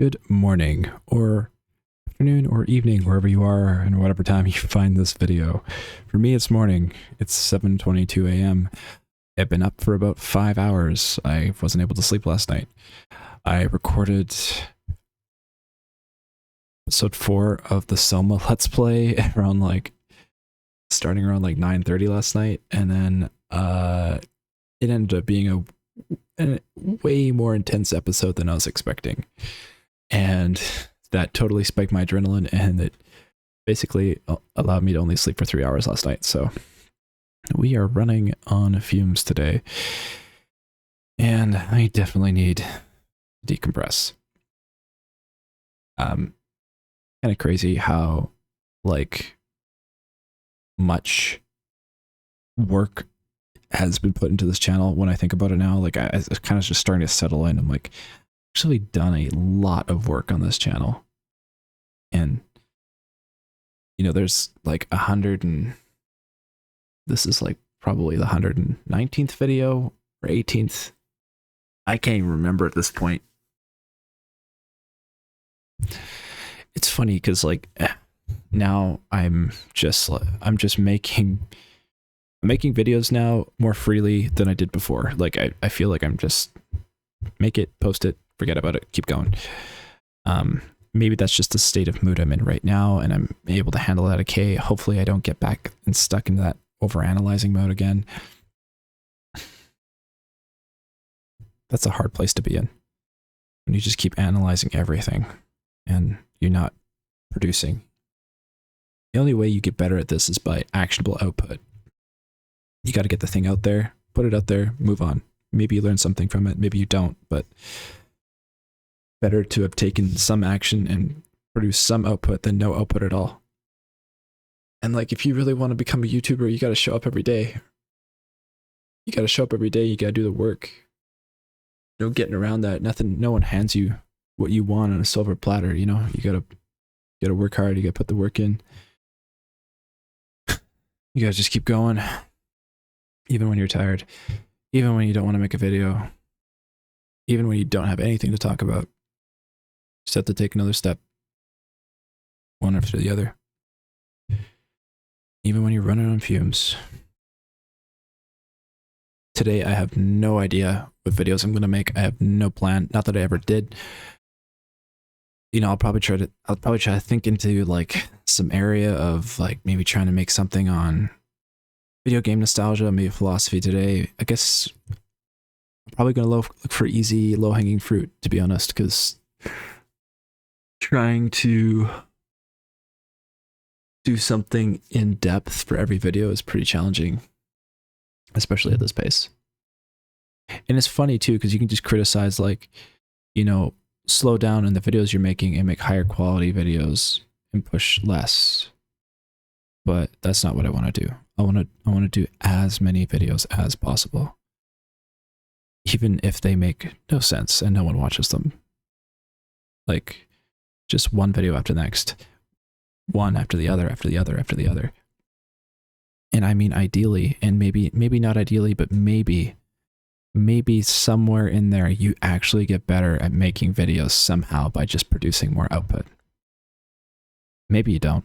Good morning, or afternoon, or evening, wherever you are, and whatever time you find this video. For me, it's morning. It's 7:22 a.m. I've been up for about 5 hours. I wasn't able to sleep last night. I recorded episode 4 of the Soma Let's Play around starting around 9:30 last night, and then it ended up being a way more intense episode than I was expecting. And that totally spiked my adrenaline, and it basically allowed me to only sleep for 3 hours last night. So we are running on fumes today, and I definitely need to decompress. Kind of crazy how much work has been put into this channel. When I think about it now, I it's kind of just starting to settle in. I'm actually done a lot of work on this channel, and there's this is probably the 119th video or 18th. I can't even remember at this point. It's funny because now I'm just making videos now more freely than I did before. I feel like I'm just make it, post it, forget about it, keep going. Maybe that's just the state of mood I'm in right now, and I'm able to handle that okay. Hopefully I don't get back and stuck into that overanalyzing mode again. That's a hard place to be in, when you just keep analyzing everything and you're not producing. The only way you get better at this is by actionable output. You got to get the thing out there, put it out there, move on. Maybe you learn something from it, maybe you don't, but better to have taken some action and produced some output than no output at all. And if you really want to become a YouTuber, you got to show up every day. You got to show up every day, you got to do the work. No getting around that. No one hands you what you want on a silver platter, you got to work hard, you got to put the work in. You got to just keep going. Even when you're tired, even when you don't want to make a video, even when you don't have anything to talk about, just have to take another step, one after the other. Even when you're running on fumes. Today, I have no idea what videos I'm going to make. I have no plan. Not that I ever did. I'll probably try to think into some area of maybe trying to make something on video game nostalgia, maybe philosophy today. I guess I'm probably going to look for easy, low-hanging fruit, to be honest, because trying to do something in depth for every video is pretty challenging, especially at this pace. And it's funny too, because you can just criticize slow down in the videos you're making and make higher quality videos and push less. But that's not what I want to do. I want to do as many videos as possible, even if they make no sense and no one watches them. Just one video after the next, one after the other, after the other, after the other. And I mean ideally, and maybe not ideally, but maybe somewhere in there you actually get better at making videos somehow by just producing more output. Maybe you don't.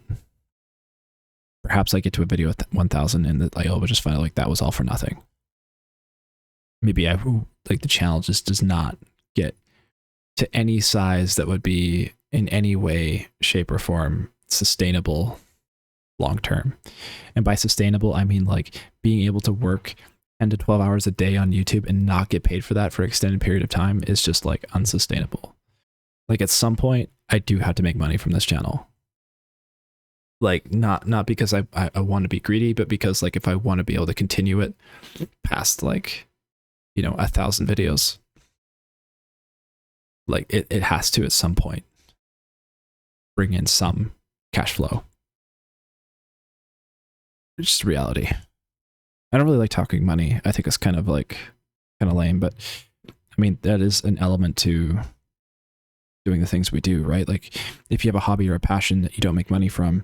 Perhaps I get to a video at 1,000 and I will just find out that was all for nothing. Maybe the channel just does not get to any size that would be in any way, shape, or form sustainable long term. And by sustainable, I mean being able to work 10 to 12 hours a day on YouTube and not get paid for that for an extended period of time is just unsustainable. At some point, I do have to make money from this channel. Not because I want to be greedy, but because if I want to be able to continue it past 1,000 videos, it has to at some point bring in some cash flow. It's just reality. I don't really like talking money. I think it's kind of lame, but I mean, that is an element to doing the things we do, right? If you have a hobby or a passion that you don't make money from,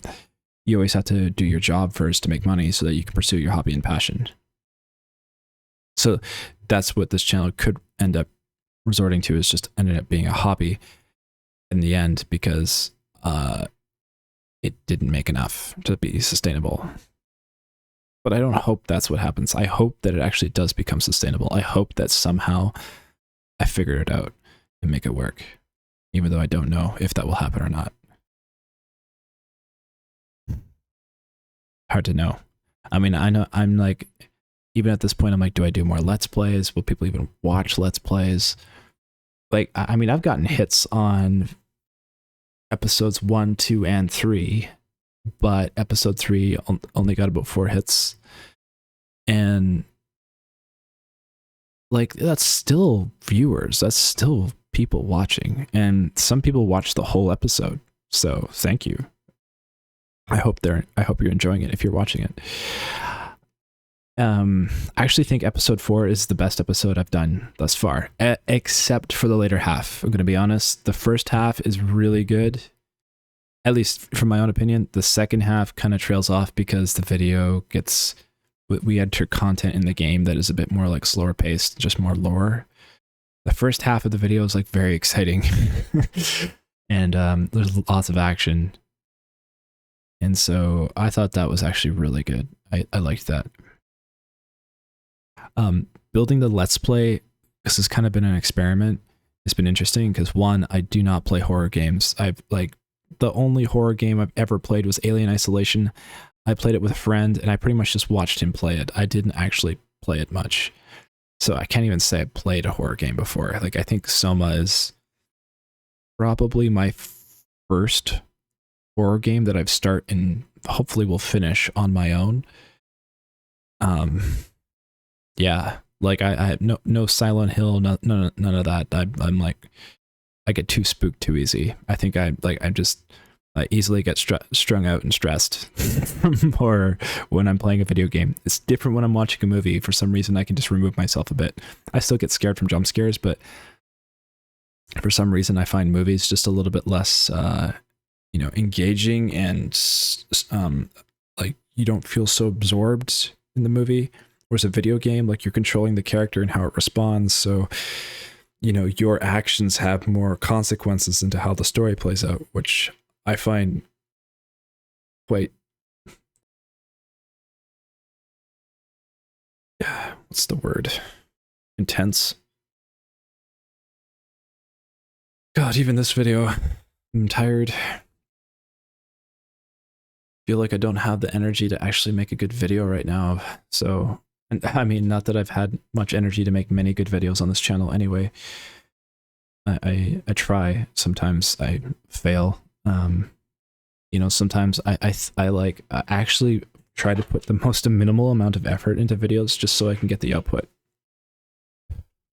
you always have to do your job first to make money so that you can pursue your hobby and passion. So that's what this channel could end up resorting to, is just ended up being a hobby. in the end because it didn't make enough to be sustainable. But I don't hope that's what happens. I hope that it actually does become sustainable. I hope that somehow I figure it out and make it work, even though I don't know if that will happen or not. Hard to know. I mean, I know I'm like, even at this point, I'm like, do I do more Let's Plays? Will people even watch Let's Plays? Like, I mean, I've gotten hits on episodes 1, 2, and 3, but episode 3 only got about 4 hits. And like, that's still viewers. That's still people watching. And some people watch the whole episode. So thank you. I hope you're enjoying it if you're watching it. I actually think episode 4 is the best episode I've done thus far, except for the later half. I'm going to be honest. The first half is really good, at least from my own opinion. The second half kind of trails off because the video gets, we enter content in the game that is a bit more like slower paced, just more lore. The first half of the video is like very exciting and there's lots of action. And so I thought that was actually really good. I liked that. Building the Let's Play, this has kind of been an experiment. It's been interesting because, one, I do not play horror games. I've like, the only horror game I've ever played was Alien Isolation. I played it with a friend and I pretty much just watched him play it. I didn't actually play it much. So I can't even say I played a horror game before. Like, I think Soma is probably my first horror game that I've start and hopefully will finish on my own. Yeah, like I have no Silent Hill, none of that. I'm like, I get too spooked too easy. I think I easily get strung out and stressed from horror when I'm playing a video game. It's different when I'm watching a movie. For some reason, I can just remove myself a bit. I still get scared from jump scares, but for some reason, I find movies just a little bit less, engaging, and like you don't feel so absorbed in the movie. Whereas a video game, like, you're controlling the character and how it responds, so your actions have more consequences into how the story plays out, which I find quite, what's the word? Intense. God, even this video, I'm tired. Feel like I don't have the energy to actually make a good video right now. So, and I mean, not that I've had much energy to make many good videos on this channel anyway. I try. Sometimes I fail. Sometimes I actually try to put the most minimal amount of effort into videos just so I can get the output.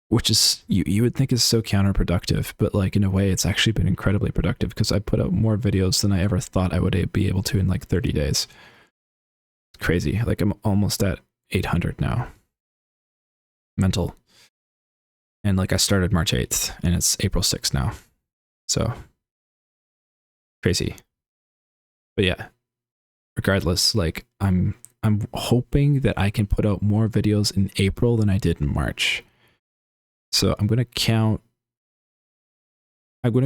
Which is, you would think is so counterproductive, but like, in a way, it's actually been incredibly productive because I put out more videos than I ever thought I would be able to in like 30 days. It's crazy. Like, I'm almost at 800 now. Mental. And like, I started March 8th and it's April 6th now. So crazy. But yeah, regardless, like, I'm hoping that I can put out more videos in April than I did in March. So I'm going to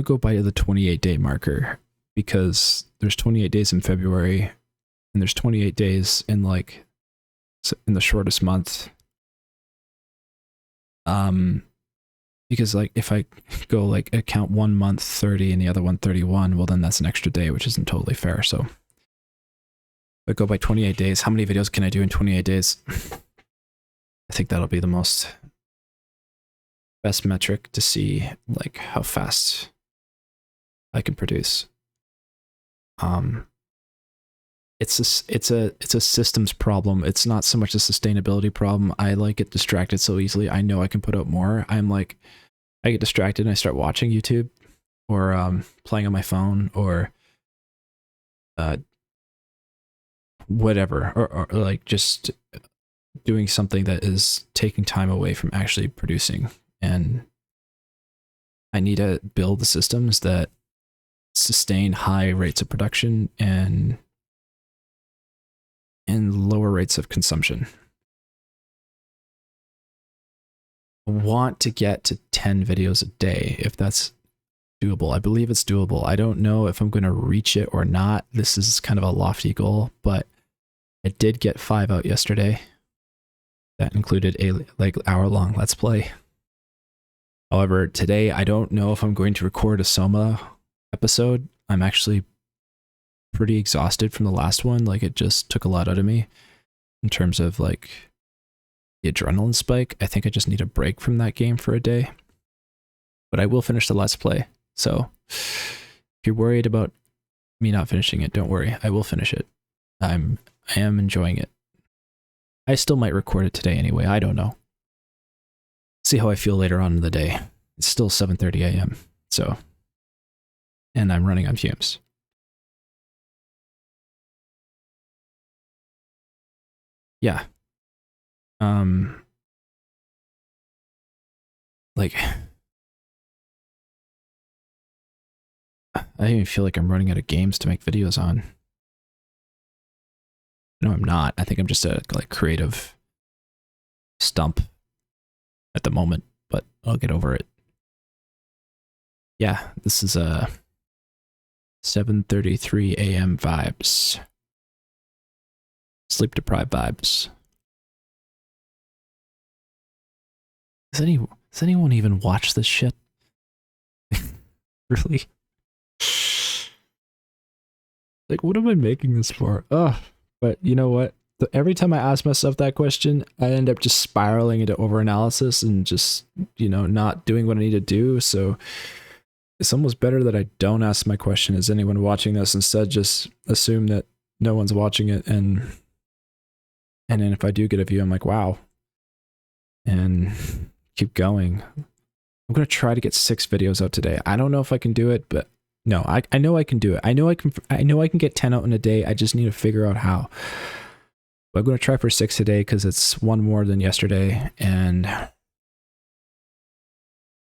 go by the 28-day marker because there's 28 days in February and there's 28 days in like, in the shortest month. Because like, if I go like count one month 30 and the other one 31, well, then that's an extra day, which isn't totally fair. So if I go by 28 days, how many videos can I do in 28 days? I think that'll be the best metric to see like how fast I can produce. It's a systems problem. It's not so much a sustainability problem. I like get distracted so easily. I know I can put out more. I'm like, I get distracted and I start watching YouTube or playing on my phone or whatever, or like just doing something that is taking time away from actually producing. And I need to build the systems that sustain high rates of production and lower rates of consumption. I want to get to 10 videos a day. If that's doable. I believe it's doable. I don't know if I'm going to reach it or not. This is kind of a lofty goal, but I did get 5 out yesterday. That included a like hour-long Let's Play. However, today I don't know if I'm going to record a Soma episode. I'm actually pretty exhausted from the last one. Like, it just took a lot out of me in terms of like the adrenaline spike. I think I just need a break from that game for a day. But I will finish the Let's Play. So if you're worried about me not finishing it, don't worry. I will finish it. I am enjoying it. I still might record it today anyway. I don't know. See how I feel later on in the day. It's still 7:30 a.m. So, and I'm running on fumes. Yeah. Like, I don't even feel like I'm running out of games to make videos on. No, I'm not. I think I'm just a like creative stump at the moment, but I'll get over it. Yeah, this is a 7:33 a.m. vibes. Sleep deprived vibes. Does anyone even watch this shit? Really? Like, what am I making this for? Ugh. But you know what? Every time I ask myself that question, I end up just spiraling into overanalysis and just, you know, not doing what I need to do. So it's almost better that I don't ask my question, is anyone watching this? Instead, just assume that no one's watching it. And then if I do get a view, I'm like, wow. And keep going. I'm going to try to get 6 videos out today. I don't know if I can do it, but no, I know I can do it. I know I can get 10 out in a day. I just need to figure out how. But I'm going to try for 6 today because it's 1 more than yesterday. And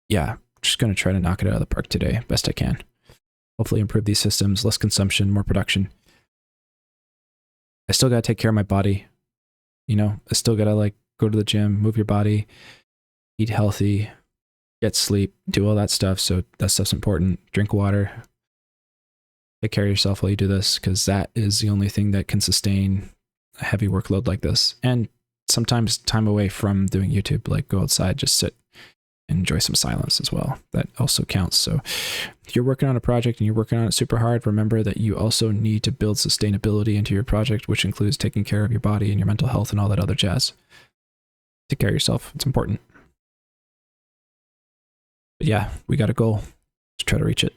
yeah, just going to try to knock it out of the park today, best I can. Hopefully improve these systems, less consumption, more production. I still got to take care of my body. You know, I still got to like go to the gym, move your body, eat healthy, get sleep, do all that stuff. So that stuff's important. Drink water. Take care of yourself while you do this, because that is the only thing that can sustain a heavy workload like this. And sometimes time away from doing YouTube, like go outside, just sit and enjoy some silence as well. That also counts. So if you're working on a project and you're working on it super hard, remember that you also need to build sustainability into your project, which includes taking care of your body and your mental health and all that other jazz. Take care of yourself. It's important. But yeah, we got a goal. Let's try to reach it.